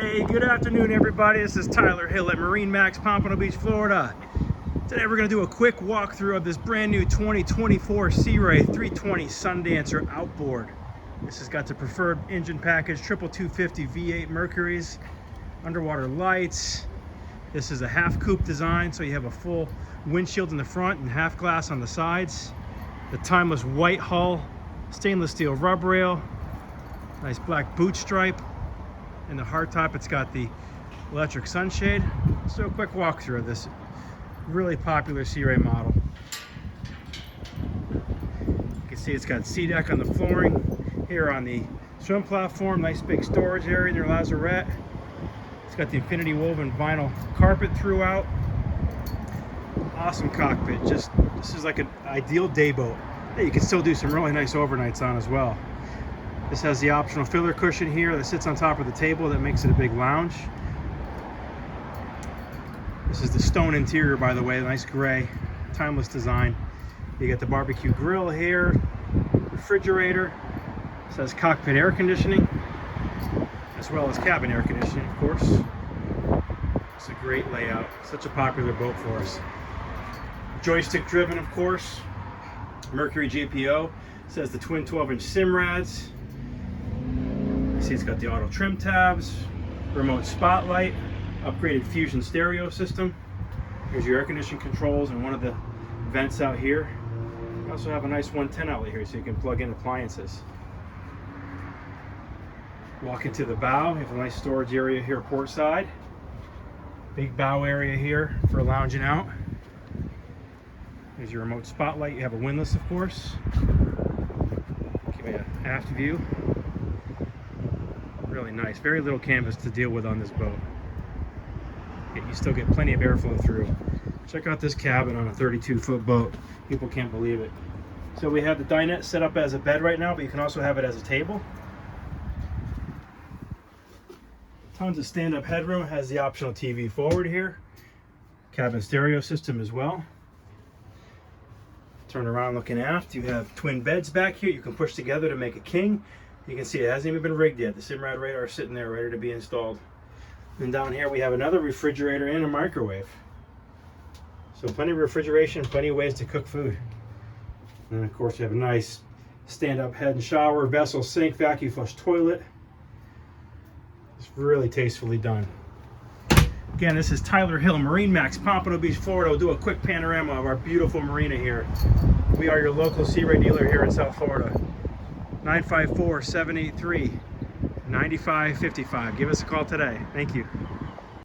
Hey, good afternoon everybody. This is Tyler Hill at MarineMax Pompano Beach, Florida. Today we're going to do a quick walkthrough of this brand new 2024 Sea Ray 320 Sundancer outboard. This has got the preferred engine package, 250 V8 Mercuries, underwater lights. This is a half coupe design, so you have a full windshield in the front and half glass on the sides. The timeless white hull, stainless steel rub rail, nice black boot stripe. In the hardtop, it's got the electric sunshade. So a quick walkthrough of this really popular Sea Ray model. You can see it's got SeaDeck on the flooring. Here on the swim platform, nice big storage area near lazarette. It's got the infinity woven vinyl carpet throughout. Awesome cockpit. This is like an ideal day boat that you can still do some really nice overnights on as well. This has the optional filler cushion here that sits on top of the table that makes it a big lounge. This is the stone interior, by the way, nice gray, timeless design. You get the barbecue grill here, refrigerator. This has cockpit air conditioning, as well as cabin air conditioning, of course. It's a great layout, such a popular boat for us. Joystick driven, of course. Mercury GPO. It says the twin 12-inch Simrads. See, it's got the auto trim tabs, remote spotlight, upgraded Fusion stereo system. Here's your air conditioning controls and one of the vents out here. You also have a nice 110 outlet here so you can plug in appliances. Walk into the bow, you have a nice storage area here port side. Big bow area here for lounging out. Here's your remote spotlight. You have a windlass, of course. Give me an aft view. Really nice. Very little canvas to deal with on this boat. Yet you still get plenty of airflow through. Check out this cabin on a 32-foot boat. People can't believe it. So we have the dinette set up as a bed right now, but you can also have it as a table. Tons of stand-up headroom. Has the optional TV forward here. Cabin stereo system as well. Turn around looking aft. You have twin beds back here you can push together to make a king. You can see it hasn't even been rigged yet. The Simrad radar is sitting there ready to be installed. And down here we have another refrigerator and a microwave. So plenty of refrigeration, plenty of ways to cook food. And of course you have a nice stand-up head and shower, vessel sink, vacuum flush toilet. It's really tastefully done. Again, this is Tyler Hill, MarineMax Pompano Beach, Florida. We'll do a quick panorama of our beautiful marina here. We are your local Sea Ray dealer here in South Florida. 954-783-9555. Give us a call today. Thank you.